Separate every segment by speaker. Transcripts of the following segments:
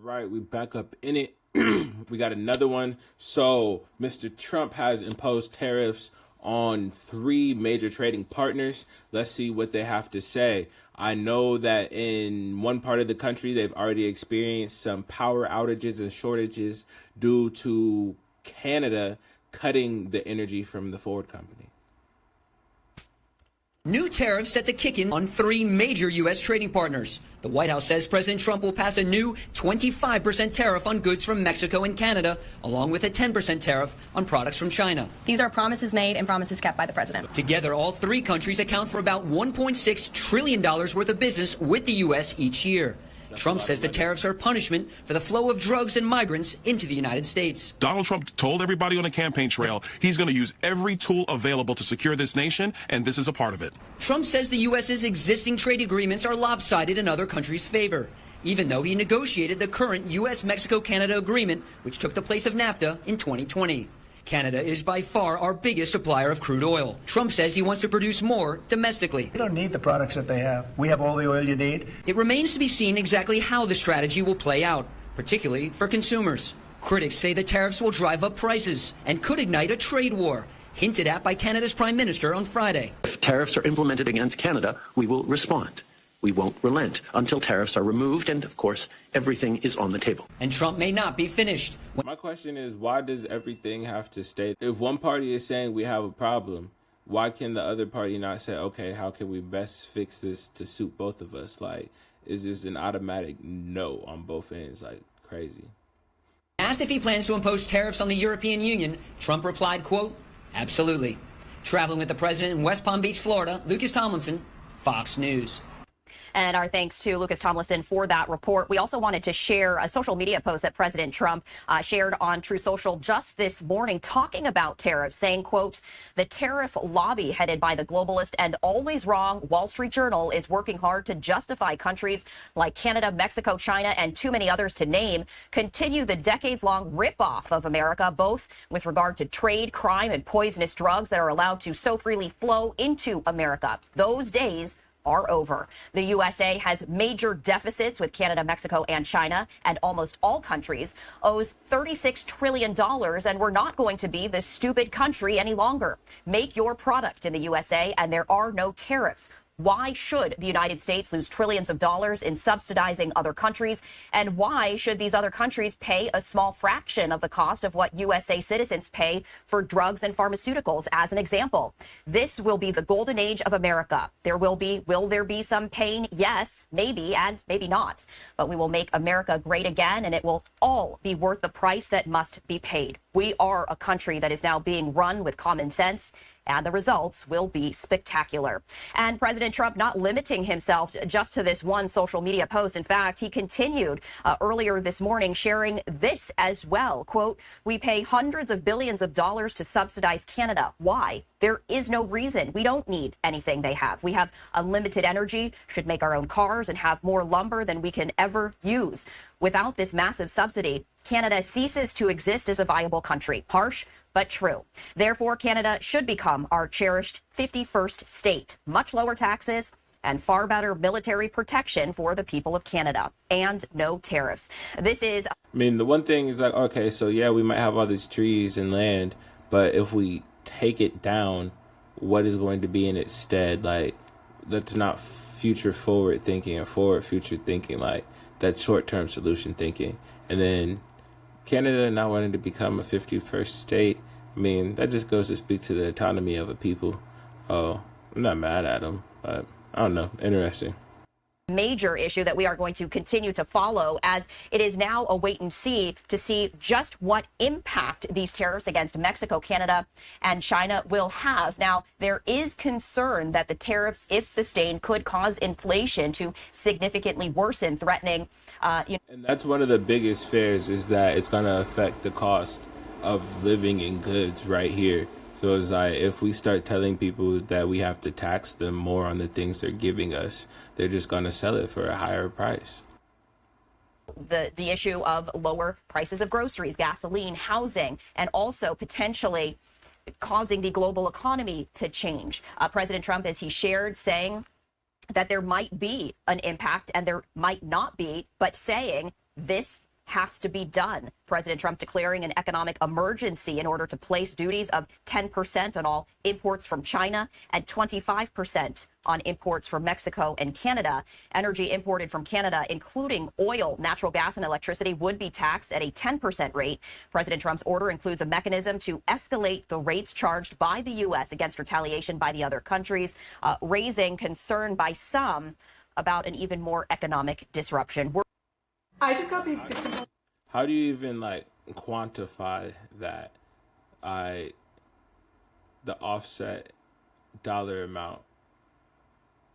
Speaker 1: Right, we back up in it. We got another one. So Mr. Trump has imposed tariffs on 3 major trading partners. Let's see what they have to say. I know that in one part of the country, they've already experienced some power outages and shortages due to Canada cutting the energy from the Ford company.
Speaker 2: New tariffs set to kick in on 3 major U.S. trading partners. The White House says President Trump will pass a new 25% tariff on goods from Mexico and Canada, along with a 10% tariff on products from China.
Speaker 3: These are promises made and promises kept by the president.
Speaker 2: Together, all 3 countries account for about $1.6 trillion worth of business with the U.S. each year. Trump says the tariffs are punishment for the flow of drugs and migrants into the United States.
Speaker 4: Donald Trump told everybody on the campaign trail he's going to use every tool available to secure this nation, and this is a part of it.
Speaker 2: Trump says the U.S.'s existing trade agreements are lopsided in other countries' favor, even though he negotiated the current U.S.-Mexico-Canada agreement, which took the place of NAFTA in 2020. Canada is by far our biggest supplier of crude oil. Trump says he wants to produce more domestically.
Speaker 5: You don't need the products that they have. We have all the oil you need.
Speaker 2: It remains to be seen exactly how the strategy will play out, particularly for consumers. Critics say the tariffs will drive up prices and could ignite a trade war, hinted at by Canada's Prime Minister on Friday.
Speaker 6: If tariffs are implemented against Canada, we will respond. We won't relent until tariffs are removed, and, of course, everything is on the table.
Speaker 2: And Trump may not be finished.
Speaker 1: My question is, why does everything have to stay? If one party is saying we have a problem, why can the other party not say, okay, how can we best fix this to suit both of us? Like, is this an automatic no on both ends? Like, crazy.
Speaker 2: Asked if he plans to impose tariffs on the European Union, Trump replied, quote, absolutely. Traveling with the president in West Palm Beach, Florida, Lucas Tomlinson, Fox News.
Speaker 3: And our thanks to Lucas Tomlinson for that report. We also wanted to share a social media post that President Trump shared on True Social just this morning talking about tariffs, saying, quote, the tariff lobby headed by the globalist and always wrong Wall Street Journal is working hard to justify countries like Canada, Mexico, China, and too many others to name continue the decades-long ripoff of America, both with regard to trade, crime, and poisonous drugs that are allowed to so freely flow into America. Those days are over. The USA has major deficits with Canada, Mexico, and China, and almost all countries owes $36 trillion, and we're not going to be this stupid country any longer. Make your product in the USA, and there are no tariffs. Why should the United States lose trillions of dollars in subsidizing other countries? And why should these other countries pay a small fraction of the cost of what USA citizens pay for drugs and pharmaceuticals? As an example, this will be the golden age of America. Will there be some pain? Yes, maybe, and maybe not. But we will make America great again, and it will all be worth the price that must be paid. We are a country that is now being run with common sense, and the results will be spectacular. And President Trump not limiting himself just to this one social media post. In fact, he continued earlier this morning sharing this as well. Quote, we pay hundreds of billions of dollars to subsidize Canada. Why? There is no reason. We don't need anything they have. We have unlimited energy, should make our own cars, and have more lumber than we can ever use. Without this massive subsidy, Canada ceases to exist as a viable country. Harsh, but true. Therefore, Canada should become our cherished 51st state. Much lower taxes and far better military protection for the people of Canada. And no tariffs. This is...
Speaker 1: I mean, the one thing is like, okay, so yeah, we might have all these trees and land, but if we take it down, what is going to be in its stead? Like, that's not future forward thinking or forward future thinking. Like, that's short-term solution thinking. And then Canada not wanting to become a 51st state, I mean, that just goes to speak to the autonomy of a people. Oh, I'm not mad at them, but I don't know. Interesting.
Speaker 3: Major issue that we are going to continue to follow, as it is now a wait and see to see just what impact these tariffs against Mexico, Canada, and China will have. Now, there is concern that the tariffs, if sustained, could cause inflation to significantly worsen, threatening.
Speaker 1: And that's one of the biggest fears, is that it's going to affect the cost of living in goods right here. So it's like, if we start telling people that we have to tax them more on the things they're giving us, they're just going to sell it for a higher price.
Speaker 3: The issue of lower prices of groceries, gasoline, housing, and also potentially causing the global economy to change. President Trump, as he shared, saying that there might be an impact and there might not be, but saying This has to be done. President Trump declaring an economic emergency in order to place duties of 10% on all imports from China and 25% on imports from Mexico and Canada. Energy imported from Canada, including oil, natural gas, and electricity, would be taxed at a 10% rate. President Trump's order includes a mechanism to escalate the rates charged by the U.S. against retaliation by the other countries, raising concern by some about an even more economic disruption.
Speaker 7: I just got paid $60.
Speaker 1: How do you even like quantify that? The offset dollar amount.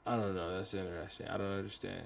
Speaker 1: I don't know. That's interesting. I don't understand.